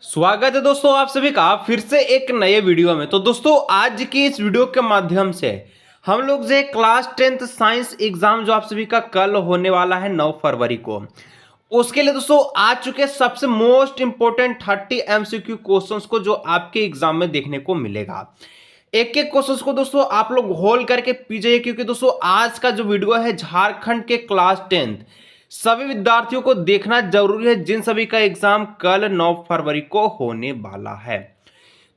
स्वागत है दोस्तों आप सभी का फिर से एक नए वीडियो में। तो दोस्तों आज की इस वीडियो के माध्यम से हम लोग जो क्लास 10th साइंस एग्जाम जो आप सभी का कल होने वाला है 9 फरवरी को, उसके लिए दोस्तों आ चुके सबसे मोस्ट इंपोर्टेंट 30 एमसीक्यू क्वेश्चंस को जो आपके एग्जाम में देखने को मिलेगा। एक एक क्वेश्चंस को दोस्तों आप लोग होल्ड करके पी जाइए, क्योंकि दोस्तों आज का जो वीडियो है झारखंड के क्लास 10th सभी विद्यार्थियों को देखना जरूरी है, जिन सभी का एग्जाम कल 9 फरवरी को होने वाला है।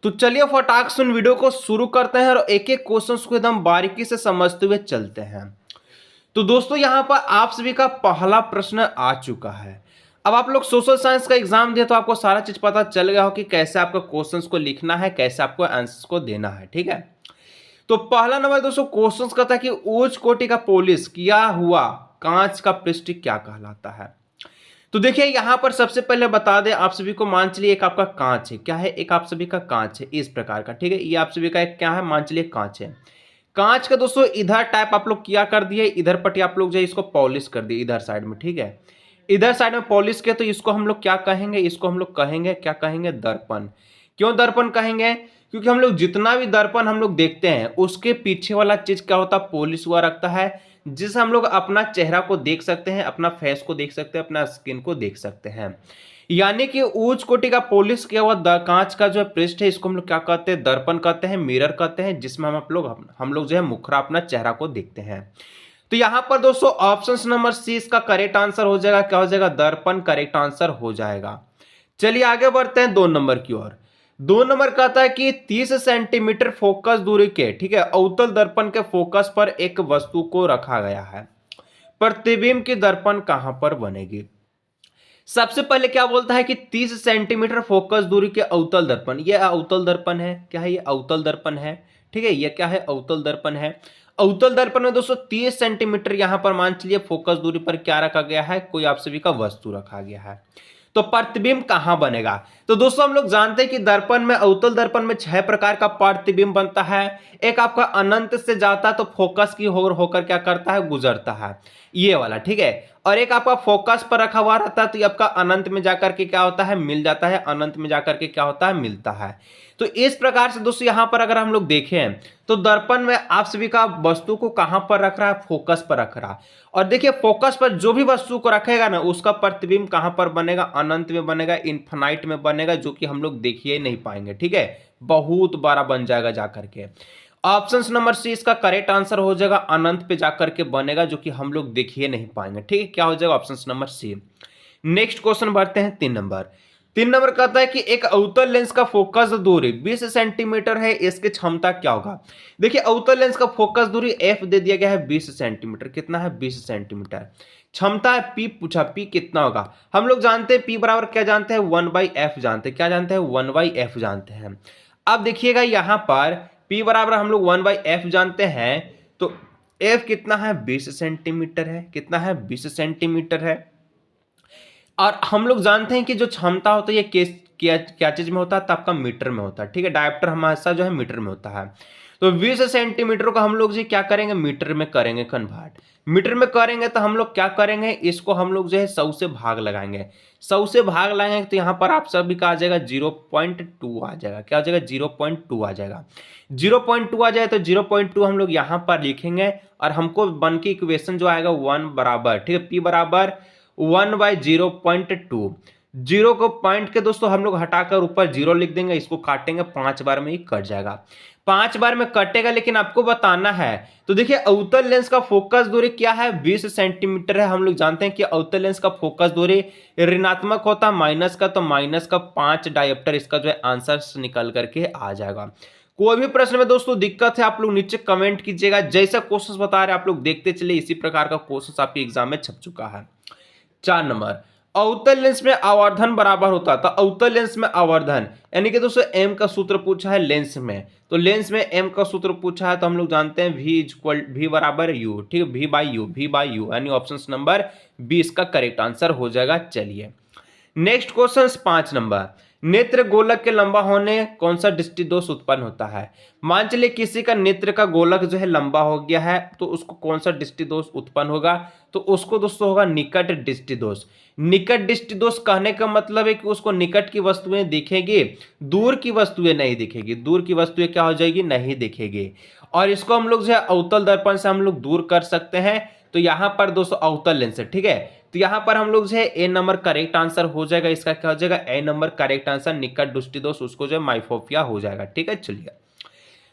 तो चलिए फटाक से वीडियो को शुरू करते हैं और एक एक क्वेश्चंस को एकदम बारीकी से समझते हुए चलते हैं। तो दोस्तों यहां पर आप सभी का पहला प्रश्न आ चुका है। अब आप लोग सोशल साइंस का एग्जाम दिए तो आपको सारा चीज पता चल गया हो कि कैसे आपको क्वेश्चंस को लिखना है, कैसे आपको आंसर्स को देना है। ठीक है, तो पहला नंबर दोस्तों क्वेश्चंस का था कि उच्च कोटि का पॉलिश किया हुआ कांच का पृष्ठ क्या कहलाता है। तो देखिए यहां पर सबसे पहले बता दें आप सभी को, मान चलिए एक आपका कांच है, क्या है, एक आप सभी का कांच है इस प्रकार का। ठीक है, ये आप सभी का एक क्या है, मान चलिए कांच है। कांच का दोस्तों इधर टाइप आप लोग किया कर दिए, इधर पट्टी आप लोग जो है इसको पॉलिश कर दिए इधर साइड में। ठीक है, इधर साइड में पॉलिश किया तो इसको हम लोग क्या कहेंगे, इसको हम लोग कहेंगे, क्या कहेंगे, दर्पण। क्यों दर्पण कहेंगे, क्योंकि हम लोग जितना भी दर्पण हम लोग देखते हैं उसके पीछे वाला चीज क्या होता है, पॉलिश हुआ रखता है, जिससे हम लोग अपना चेहरा को देख सकते हैं, अपना फेस को देख सकते हैं, अपना स्किन को देख सकते हैं। यानी कि उच्च कोटि का पॉलिश किया हुआ कांच का जो है पृष्ठ है, इसको हम लोग क्या कहते हैं, दर्पण कहते हैं, मिरर कहते हैं, जिसमें हम लोग जो है मुखरा अपना चेहरा को देखते हैं। तो यहां पर दोस्तों ऑप्शन नंबर सी इसका करेक्ट आंसर हो जाएगा, क्या हो जाएगा, दर्पण करेक्ट आंसर हो जाएगा। चलिए आगे बढ़ते हैं 2 नंबर की ओर। 2 नंबर कहता है कि 30 सेंटीमीटर फोकस दूरी के, ठीक है, अवतल दर्पण के फोकस पर एक वस्तु को रखा गया है, प्रतिबिंब की दर्पण कहां पर बनेगी। सबसे पहले क्या बोलता है कि 30 सेंटीमीटर फोकस दूरी के अवतल दर्पण, यह अवतल दर्पण है, क्या है, ये अवतल दर्पण है। ठीक है, ये क्या है, अवतल दर्पण है। अवतल दर्पण में दोस्तों 30 सेंटीमीटर यहां पर मान चलिए फोकस दूरी पर क्या रखा गया है, कोई आप सभी का वस्तु रखा गया है। तो प्रतिबिंब कहां बनेगा। तो दोस्तों हम लोग जानते हैं कि दर्पण में, अवतल दर्पण में 6 प्रकार का प्रतिबिंब बनता है। एक आपका अनंत से जाता है तो फोकस की होकर क्या करता है, गुजरता है, ये वाला। ठीक है, और एक आपका फोकस पर रखा हुआ रहता है तो ये आपका अनंत में जाकर के क्या होता है, मिल जाता है, अनंत में जाकर के क्या होता है, मिलता है। तो इस प्रकार से दोस्तों यहां पर अगर हम लोग देखें तो दर्पण में आप सभी का वस्तु को कहां पर रख रहा है, फोकस पर रख रहा है। और देखिए फोकस पर जो भी वस्तु को रखेगा ना उसका प्रतिबिंब कहां पर बनेगा, अनंत में बनेगा, इनफाइनाइट में बनेगा, जो कि हम लोग देख ही नहीं पाएंगे। ठीक है, बहुत बड़ा बन जाएगा जाकर के। ऑप्शन नंबर सी इसका करेक्ट आंसर हो जाएगा, अनंत पे जाकर के बनेगा, जो कि हम लोग देख ही नहीं पाएंगे। ठीक है, क्या हो जाएगा, option number C. Next question बढ़ते हैं 3 नंबर। 3 नंबर कहता है कि एक अवतल लेंस का फोकस दूरी 20 सेंटीमीटर है, इसकी क्षमता क्या होगा। देखिए अवतल लेंस का फोकस दूरी एफ दे दिया गया है 20 सेंटीमीटर, कितना है, 20 सेंटीमीटर। क्षमता है पी, पूछा पी कितना होगा। हम लोग जानते हैं पी बराबर क्या जानते हैं, 1/f जानते हैं, क्या जानते हैं, 1/f जानते हैं। अब देखिएगा यहां पर P बराबर हम लोग 1/f जानते हैं, तो f कितना है, 20 सेंटीमीटर है, कितना है, 20 सेंटीमीटर है। और हम लोग जानते हैं कि जो क्षमता होता है ये क्या क्या चीज में होता है, तो आपका मीटर में होता है। ठीक है, डायप्टर हमेशा जो है मीटर में होता है। तो 20 सेंटीमीटर को हम लोग जी क्या करेंगे, मीटर में करेंगे कन्वर्ट। मीटर में करेंगे तो हम लोग क्या करेंगे, इसको हम लोग जो है 100 से भाग लगाएंगे। 100 से भाग लगाएंगे तो यहाँ पर आप सभी का आ जाएगा 0.2 आ जाएगा, क्या आ जाएगा, 0.2 आ जाएगा। 0.2 आ जाए तो 0.2 हम लोग यहाँ पर लिखेंगे और हमको बन की इक्वेशन जो आएगा 1 बराबर, ठीक है, पी बराबर 1/0.2। जीरो को पॉइंट के दोस्तों हम लोग हटाकर ऊपर 0 लिख देंगे, इसको काटेंगे 5 बार में ही कट जाएगा, 5 बार में कटेगा। लेकिन आपको बताना है, तो देखिए अवतल लेंस का फोकस दूरी क्या है, 20 सेंटीमीटर है। हम लोग जानते हैं कि अवतल लेंस का फोकस दूरी ऋणात्मक होता है माइनस का, तो माइनस का 5 डायोप्टर इसका जो है आंसर निकल करके आ जाएगा। कोई भी प्रश्न में दोस्तों दिक्कत है आप लोग नीचे कमेंट कीजिएगा, जैसा क्वेश्चन बता रहे हैं आप लोग देखते चलिए, इसी प्रकार का क्वेश्चन आपके एग्जाम में छप चुका है। 4 नंबर, अवतल लेंस में आवर्धन बराबर होता है, तो अवतल लेंस में आवर्धन यानी कि दोस्तों एम का सूत्र पूछा है लेंस में, तो लेंस में एम का सूत्र पूछा है तो हम लोग जानते हैं v बराबर यू। ठीक है, v/u यानी ऑप्शन नंबर 20 का करेक्ट आंसर हो जाएगा। चलिए नेक्स्ट क्वेश्चन 5 नंबर। नेत्र गोलक के लंबा होने कौन सा दृष्टि दोष उत्पन्न होता है? मान चलिए किसी का नेत्र का गोलक जो है लंबा हो गया है तो उसको कौन सा दृष्टि दोष उत्पन्न होगा? तो उसको दोस्तों होगा निकट दृष्टि दोष। निकट दृष्टि दोष कहने का मतलब है कि उसको निकट की वस्तुएं दिखेगी, दूर की वस्तुएं नहीं दिखेगी। दूर की वस्तुएं क्या हो जाएगी? नहीं दिखेगी। और इसको हम लोग जो है अवतल दर्पण से हम लोग दूर कर सकते हैं। तो यहाँ पर दोस्तों अवतल लेंस है, ठीक है। तो यहाँ पर हम लोग जो है ए नंबर करेक्ट आंसर हो जाएगा। इसका क्या हो जाएगा? ए नंबर करेक्ट आंसर निकट दृष्टि दोष, उसको जो है माइफोपिया हो जाएगा, ठीक है। चलिए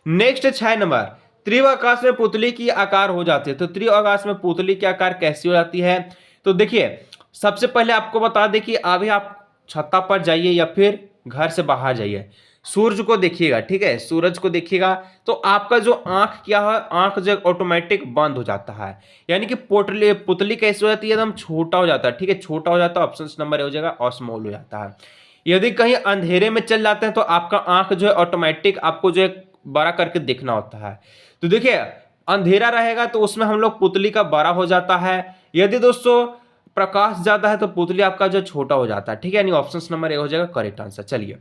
नेक्स्ट 6 नंबर, तीव्र आकाश में पुतली की आकार हो जाती है। तो तीव्र आकाश में पुतली की आकार कैसी हो जाती है? तो देखिए सबसे पहले आपको बता दें कि अभी आप छत्ता पर जाइए या फिर घर से बाहर जाइए, सूरज को देखिएगा, ठीक है। सूरज को देखिएगा तो आपका जो आंख क्या है, आंख जो ऑटोमेटिक बंद हो जाता है, यानी कि पुतली कैसे हो जाती है? एकदम छोटा हो जाता है, ठीक है। छोटा हो जाता है, ऑप्शन नंबर हो जाएगा और स्मॉल हो जाता है। यदि कहीं अंधेरे में चल जाते हैं तो आपका आंख जो है ऑटोमेटिक आपको जो है बड़ा करके देखना होता है। तो देखिए अंधेरा रहेगा तो उसमें हम लोग पुतली का बड़ा हो जाता है। यदि दोस्तों प्रकाश ज्यादा है तो पुतली आपका जो छोटा हो जाता है, ठीक है। यानी ऑप्शन नंबर ए हो जाएगा करेक्ट आंसर। चलिए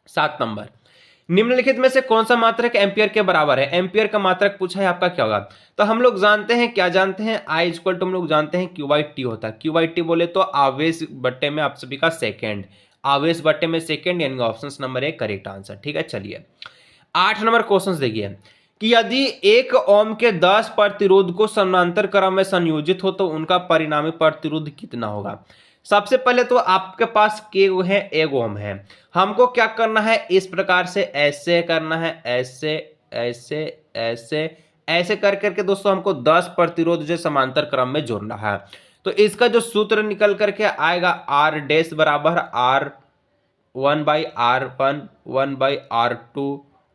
7 नंबर, निम्नलिखित में से कौन सा मात्रक एम्पियर के बराबर है? एम्पियर का मात्रक पूछा है, आपका क्या होगा? तो हम लोग जानते हैं, क्या जानते हैं? आई इक्वल टू हम लोग जानते हैं क्यू बाई टी होता है। क्यू बाई टी बोले तो आवेश बट्टे में आप सभी का सेकेंड, आवेश बट्टे में सेकेंड, यानी option number A correct answer, ठीक है। चलिए 8 नंबर क्वेश्चन देखिए कि यदि 1 ओम के 10 प्रतिरोध को समानांतर क्रम में संयोजित हो तो उनका परिणामी प्रतिरोध कितना होगा? सबसे पहले तो आपके पास के है, 1 ओम है। हमको क्या करना है? इस प्रकार से ऐसे करना है, ऐसे ऐसे ऐसे ऐसे कर करके दोस्तों हमको 10 प्रतिरोध जो समांतर क्रम में जोड़ना है। तो इसका जो सूत्र निकल करके आएगा आर डैश बराबर आर 1/R1 1/R2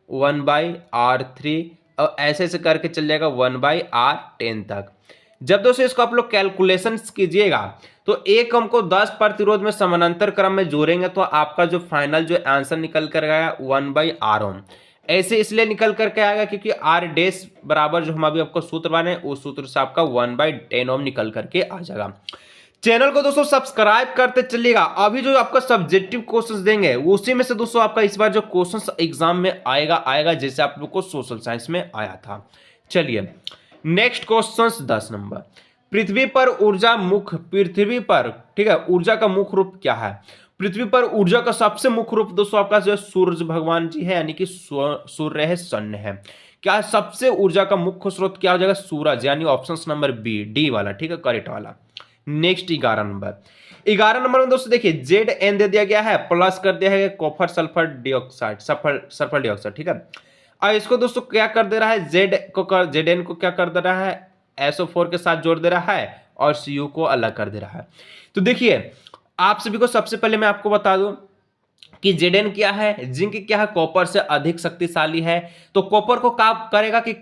1/R3 और ऐसे ऐसे करके चल जाएगा 1/R10 तक। जब दोस्तों इसको आप लोग कैलकुलेशन कीजिएगा तो एक हमको 10 प्रतिरोध में समानांतर क्रम में जोड़ेंगे तो आपका जो फाइनल जो आंसर निकल कर आएगा 1/R ओम। ऐसे इसलिए निकल करके आएगा क्योंकि आर डैश बराबर जो हम अभी आपको सूत्र बने उस सूत्र से आपका 1/10 ओम निकल करके आ जाएगा। चैनल को दोस्तों सब्सक्राइब करते चलिएगा। अभी जो आपका सब्जेक्टिव क्वेश्चंस देंगे उसी में से दोस्तों आपका इस बार जो क्वेश्चंस एग्जाम में आएगा जैसे आप लोग को सोशल साइंस में आया था। चलिए नेक्स्ट क्वेश्चंस 10 नंबर, पृथ्वी पर ऊर्जा मुख्य, पृथ्वी पर, ठीक है, ऊर्जा का मुख्य रूप क्या है? पृथ्वी पर ऊर्जा का सबसे मुख्य रूप दोस्तों आपका जो सूर्य भगवान जी है, यानी कि सूर्य है, सन है। क्या सबसे ऊर्जा का मुख्य स्रोत क्या हो जाएगा? सूरज, यानी ऑप्शन नंबर बी, डी वाला, ठीक है, करेक्ट वाला। नेक्स्ट 11 नंबर, 11 नंबर में दोस्तों देखिए जेड एन दे दिया गया है, प्लस कर दिया है copper sulphur dioxide, sulphur dioxide, ठीक है। और इसको दोस्तों क्या कर दे रहा है? जेड एन को क्या कर दे रहा है? SO4 के साथ जोड़ दे रहा है और Cu को अलग कर दे रहा है। तो देखिए आप सभी को सबसे पहले मैं आपको बता दूं कि Zn क्या है, जिंक क्या है, कॉपर से अधिक शक्तिशाली है। तो कॉपर को क्या करेगा कि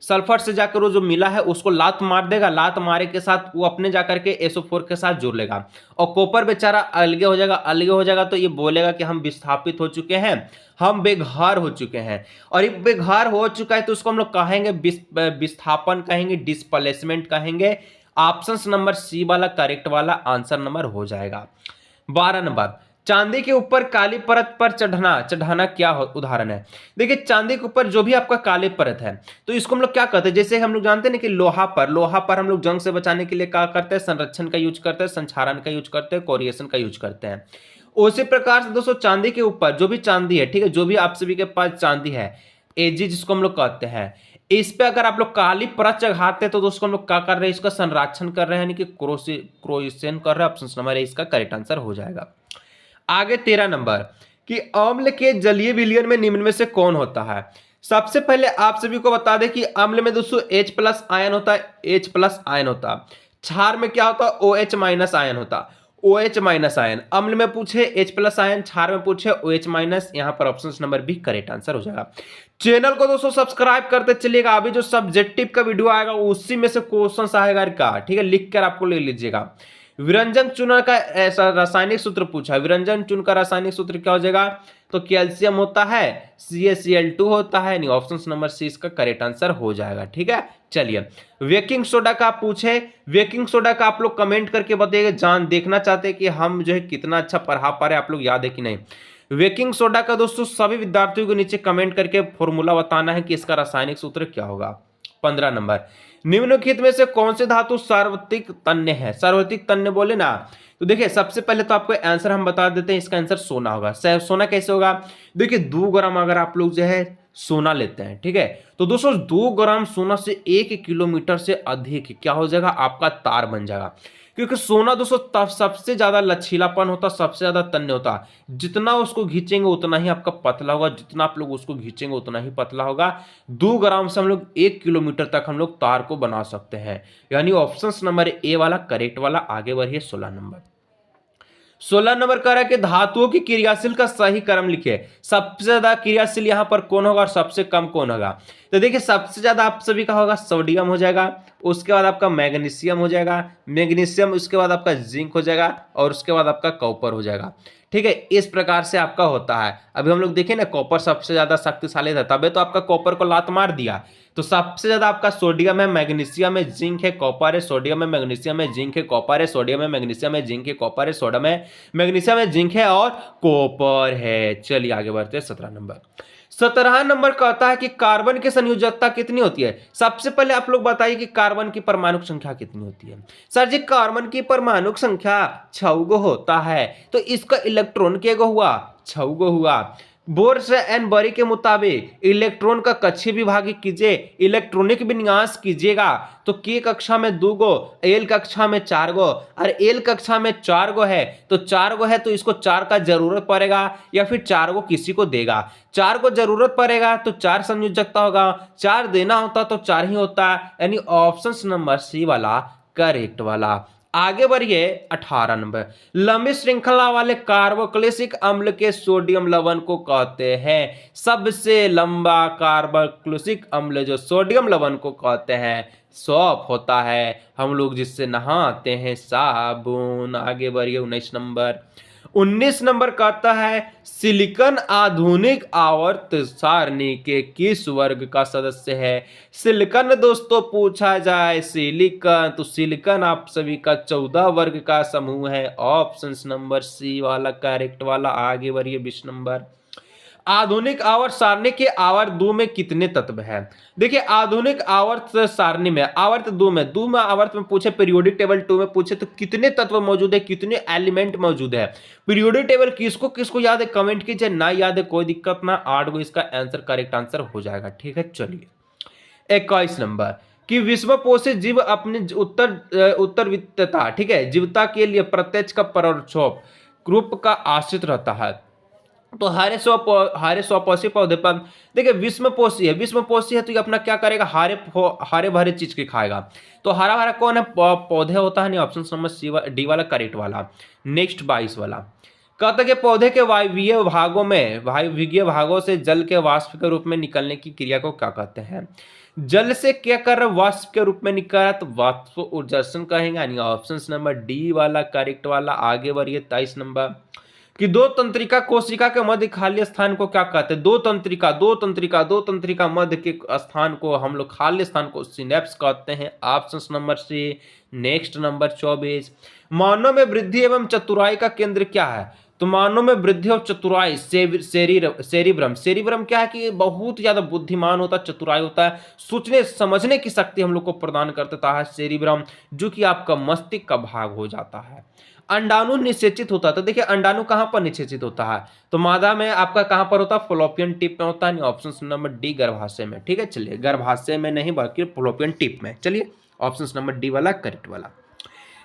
सल्फर से जाकर वो जो मिला है उसको लात मार देगा, लात मारे के साथ वो अपने जाकर के SO4 के साथ जुड़ लेगा और कॉपर बेचारा अलगे हो जाएगा। अलगे हो जाएगा तो ये बोलेगा कि हम विस्थापित हो चुके हैं, हम बेघर हो चुके हैं। और ये बेघर हो चुका है तो उसको हम लोग कहेंगे विस्थापन, कहेंगे डिस्प्लेसमेंट कहेंगे। ऑप्शन नंबर सी वाला करेक्ट वाला आंसर नंबर हो जाएगा। 12 नंबर, चांदी के ऊपर काली परत पर चढ़ाना क्या उदाहरण है? देखिए चांदी के ऊपर जो भी आपका काली परत है तो इसको हम लोग क्या कहते हैं? जैसे हम लोग जानते हैं ना कि लोहा पर हम लोग जंग से बचाने के लिए क्या करते हैं? संरक्षण का यूज करते हैं, संक्षारण का यूज करते हैं, कोरिएशन का यूज करते हैं। उसी प्रकार से दोस्तों चांदी के ऊपर जो भी चांदी है, ठीक है, जो भी आप सभी के पास चांदी है, एजी जिसको हम लोग कहते हैं, इस पे अगर आप लोग काली परत चढ़ाते हैं तो दोस्तों हम लोग क्या कर रहे हैं? इसका संरक्षण कर रहे हैं, यानी कि क्रोएशन कर रहे हैं। ऑप्शन नंबर ए इसका करेक्ट आंसर हो जाएगा। आगे 13 नंबर कि अम्ल के जलीय विलयन में निम्न में से कौन होता है? सबसे पहले आप सभी को बता दें कि अम्ल में दोस्तों H+ आयन होता है, H+ आयन होता है। क्षार में क्या होता है? OH- आयन होता है, OH- आयन। अम्ल में पूछे H+ आयन, क्षार में पूछे OH-, यहाँ पर option number B correct answer हो जाएगा। चैनल को दोस्तों सब्सक्राइब करते चलिएगा। अभी जो सब्जेक्टिव का वीडियो आएगा उसी में से क्वेश्चन आएगा का, ठीक है, लिख कर आपको ले लीजिएगा। विरंजन चूर्ण का ऐसा रासायनिक सूत्र पूछा है, विरंजन चूर्ण का रासायनिक सूत्र क्या हो जाएगा? तो कैल्शियम होता है, CaCl2 होता है, यानी ऑप्शन नंबर सी इसका करेक्ट आंसर हो जाएगा। ठीक है, चलिए बेकिंग सोडा का पूछे, बेकिंग सोडा का आप लोग कमेंट करके बताइएगा, जान देखना चाहते हैं कि हम जो है कितना अच्छा पढ़ा पा रहे हैं, आप लोग याद है कि नहीं। बेकिंग सोडा का दोस्तों सभी विद्यार्थियों को नीचे कमेंट करके फॉर्मूला बताना है कि इसका रासायनिक सूत्र क्या होगा। 15 नंबर, निम्नलिखित में से कौन से धातु सार्वत्रिक तन्य है? सार्वत्रिक तन्य बोले ना, तो देखिए सबसे पहले तो आपको आंसर हम बता देते हैं, इसका आंसर सोना होगा। सोना कैसे होगा? देखिए 2 ग्राम अगर आप लोग जो है सोना लेते हैं, ठीक है, तो दोस्तों 2 ग्राम सोना से 1 किलोमीटर से अधिक क्या हो जाएगा? आपका तार बन जाएगा। क्योंकि सोना दोस्तों तब सबसे ज्यादा लचीलापन होता, सबसे ज्यादा तन्य होता, जितना उसको खींचेंगे उतना ही आपका पतला होगा, जितना आप लोग उसको खींचेंगे उतना ही पतला होगा। 2 ग्राम से हम लोग 1 किलोमीटर तक हम लोग तार को बना सकते हैं, यानी ऑप्शन नंबर ए वाला करेक्ट वाला। आगे बढ़िए 16 नंबर। 16 नंबर कह रहा है कि धातुओं की क्रियाशील का सही क्रम लिखिए। सबसे ज्यादा क्रियाशील यहां पर कौन होगा और सबसे कम कौन होगा? तो देखिए सबसे ज्यादा आप सभी का होगा सोडियम हो जाएगा, उसके बाद आपका मैग्नीशियम हो जाएगा, मैग्नीशियम उसके बाद आपका जिंक हो जाएगा और उसके बाद आपका कॉपर हो जाएगा। ठीक है, इस प्रकार से आपका होता है। अभी हम लोग देखें ना, कॉपर सबसे ज्यादा शक्तिशाली था, तबे तो आपका कॉपर को लात मार दिया। तो सबसे ज्यादा आपका सोडियम है, मैग्नीशियम है, जिंक है, कॉपर है, सोडियम है, मैग्नीशियम है, जिंक है, कॉपर है, सोडियम है, मैग्नीशियम है, जिंक है, कॉपर है, सोडियम है, मैग्नीशियम है, जिंक है और कॉपर है। चलिए आगे बढ़ते हैं 17 नंबर। 17 नंबर कहता है कि कार्बन की संयोजकता कितनी होती है? सबसे पहले आप लोग बताइए कि कार्बन की परमाणु संख्या कितनी होती है? सर जी कार्बन की परमाणु संख्या 6 गो होता है, तो इसका इलेक्ट्रॉन के गो हुआ? 6 गो हुआ। बोर्स एंड बरी के मुताबिक इलेक्ट्रॉन का कक्षीय विभाजन कीजिए, इलेक्ट्रॉनिक विन्यास कीजिएगा, तो के कक्षा में 2 गो, एल कक्षा में 4 गो, और एल कक्षा में 4 गो है, तो 4 गो है तो इसको 4 का जरूरत पड़ेगा या फिर 4 गो किसी को देगा। 4 को जरूरत पड़ेगा तो 4 संयोजकता होगा, 4 देना होता तो 4 ही होता, यानी ऑप्शन नंबर सी वाला करेक्ट वाला। आगे बढ़िए 18 नंबर। लंबी श्रृंखला वाले कार्बोक्सिलिक अम्ल के सोडियम लवण को कहते हैं। सबसे लंबा कार्बोक्सिलिक अम्ल जो सोडियम लवण को कहते हैं सॉप होता है, हम लोग जिससे नहाते हैं, साबुन। आगे बढ़िए 19 नंबर। 19 नंबर कहता है सिलिकॉन आधुनिक आवर्त सारणी के किस वर्ग का सदस्य है? सिलिकॉन दोस्तों पूछा जाए, सिलिकॉन तो सिलिकॉन आप सभी का 14 वर्ग का समूह है, ऑप्शन नंबर सी वाला करेक्ट वाला। आगे बढ़िए 20 नंबर। आधुनिक आवर्त सारणी के आवर्त 2 में कितने तत्व हैं? देखिए आधुनिक आवर्त सारणी में आवर्त 2 में आवर्त में पूछे, पीरियोडिक टेबल 2 में पूछे तो कितने तत्व मौजूद है, कितने एलिमेंट मौजूद है? पीरियोडिक टेबल किसको किसको याद है कमेंट कीजिए, ना याद है कोई दिक्कत ना, 8 गो इसका आंसर करेक्ट आंसर हो जाएगा। ठीक है, चलिए 21 नंबर कि विश्वपोषित जीव अपने उत्तरवित्तता, ठीक है, जीवता के लिए प्रत्यक्ष का परोक्षोप ग्रुप का आश्रित रहता है। तो हरे स्वपोषी पौधे पर देखिए विश्वपोषी है तो ये अपना क्या करेगा, हरे भरे चीज के खाएगा। तो हरा भरा कौन है? पौधे होता है, नहीं ऑप्शन नंबर सी डी वाला करेक्ट वाला। नेक्स्ट 22 वाला कहता है कि पौधे के वायवीय भागों से जल के वाष्प के रूप में निकलने की क्रिया को क्या कहते हैं? जल से क्या कर रहा है? वाष्प के रूप में निकल रहा है, तो वाष्प उत्सर्जन कहेंगे, यानी ऑप्शन नंबर डी वाला करेक्ट वाला। आगे बढ़िए 23 नंबर कि दो तंत्रिका कोशिका के मध्य खाली स्थान को क्या कहते हैं? दो तंत्रिका मध्य के स्थान को हम लोग खाली स्थान को सिनेप्स कहते हैं, option number C. Next number 24। मानव में वृद्धि एवं चतुराई का केंद्र क्या है? तो मानव में वृद्धि और चतुराई सेरिब्रम क्या है कि बहुत ज्यादा बुद्धिमान होता है, चतुराई होता है, सोचने समझने की शक्ति हम लोग को प्रदान करता है सेरिब्रम, जो कि आपका मस्तिष्क का भाग हो जाता है। अंडाणु निषेचित होता है, तो देखिए अंडाणु कहां पर निषेचित होता है? तो मादा में आपका कहां पर होता है? फ्लोपियन टिप में होता है, ऑप्शन नंबर डी गर्भाशय में। ठीक है, चलिए गर्भाशय में नहीं बल्कि फ्लोपियन टिप में। चलिए ऑप्शन नंबर डी वाला करेक्ट वाला।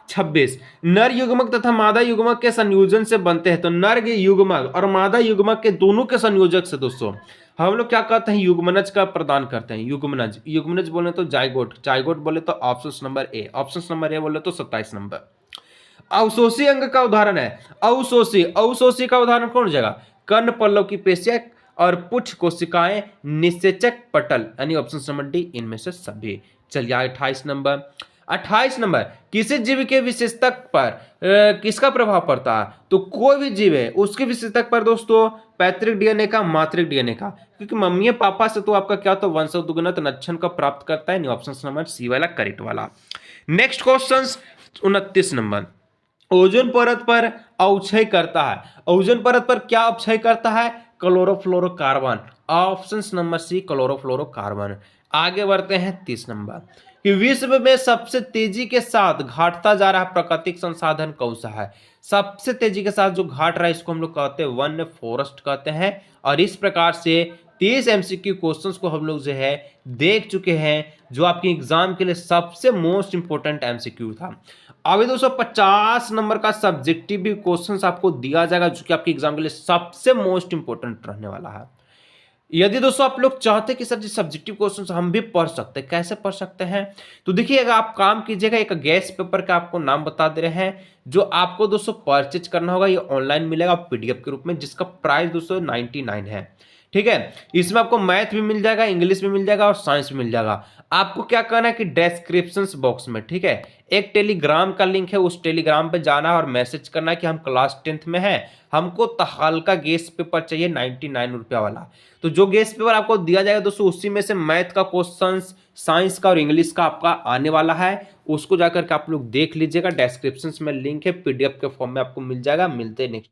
26 नर युग्मक तथा मादा युग्मक के संयोजन से बनते हैं। तो नर युग्मक और मादा युग्मक के दोनों के संयोजक से दोस्तों हम लोग क्या कहते हैं? युग्मनज का प्रदान करते हैं। युग्मनज बोले तो जाइगोट बोले तो ऑप्शन नंबर ए, बोले तो 27 नंबर। अवशोषी अंग का उदाहरण है, अवशोषी का उदाहरण कौन हो जाएगा? कर्ण पल्लव की पेशियां और पुच्छ कोशिकाएं, निषेचक पटल, यानी ऑप्शन नंबर डी इनमें से सभी। चलिए 28 नंबर। 28 नंबर, किसी जीव के विशेषता पर किसका प्रभाव पड़ता है? तो कोई भी जीव है उसके विशेषता पर दोस्तों पैतृक डीएनए का, मातृक डीएनए का, क्योंकि मम्मी पापा से तो आपका क्या, तो वंशोद्गुणित लक्षण का प्राप्त करता है। नहीं, ऑप्शन नंबर सी वाला करेक्ट वाला। नेक्स्ट क्वेश्चन 29 नंबर, ओजोन परत पर अवक्षय करता है। ओजोन परत पर क्या अवक्षय करता है? Chlorofluorocarbon, option number C chlorofluorocarbon. आगे बढ़ते हैं 30 नंबर, कि विश्व में सबसे तेजी के साथ घटता जा रहा प्राकृतिक संसाधन कौन सा है? सबसे तेजी के साथ जो घट रहा है इसको हम लोग कहते हैं वन फॉरेस्ट कहते हैं। और इस प्रकार से 30 एमसीक्यू क्वेश्चंस को हम लोग जो है देख चुके हैं, जो आपके एग्जाम के लिए सबसे मोस्ट इंपोर्टेंट एमसीक्यू था। अभी दोस्तों 50 नंबर का सब्जेक्टिव भी क्वेश्चंस आपको दिया जाएगा, जो कि आपके एग्जाम के लिए सबसे मोस्ट इंपोर्टेंट रहने वाला है। यदि दोस्तों आप लोग चाहते कि सर जी सब्जेक्टिव क्वेश्चंस हम भी पढ़ सकते हैं, कैसे पढ़ सकते हैं? तो देखिए, अगर आप काम कीजिएगा, एक गैस पेपर का आपको नाम बता दे रहे हैं, जो आपको दोस्तों परचेज करना होगा। ये ऑनलाइन मिलेगा पीडीएफ के रूप में, जिसका प्राइस दोस्तों 99 है। ठीक है, इसमें आपको मैथ भी मिल जाएगा, इंग्लिश भी मिल जाएगा और साइंस भी मिल जाएगा। आपको क्या करना है कि डिस्क्रिप्शन बॉक्स में, ठीक है, एक टेलीग्राम का लिंक है, उस टेलीग्राम पे जाना है और मैसेज करना है कि हम क्लास 10th में हैं, हमको हल्का गेस पेपर चाहिए 99 रुपया वाला। तो जो गेस पेपर आपको दिया जाएगा दोस्तों, उसी में से मैथ का क्वेश्चन, साइंस का और इंग्लिश का आपका आने वाला है। उसको जाकर के आप लोग देख लीजिएगा, डिस्क्रिप्शन में लिंक है, पीडीएफ के फॉर्म में आपको मिल जाएगा। मिलते हैं नेक्स्ट।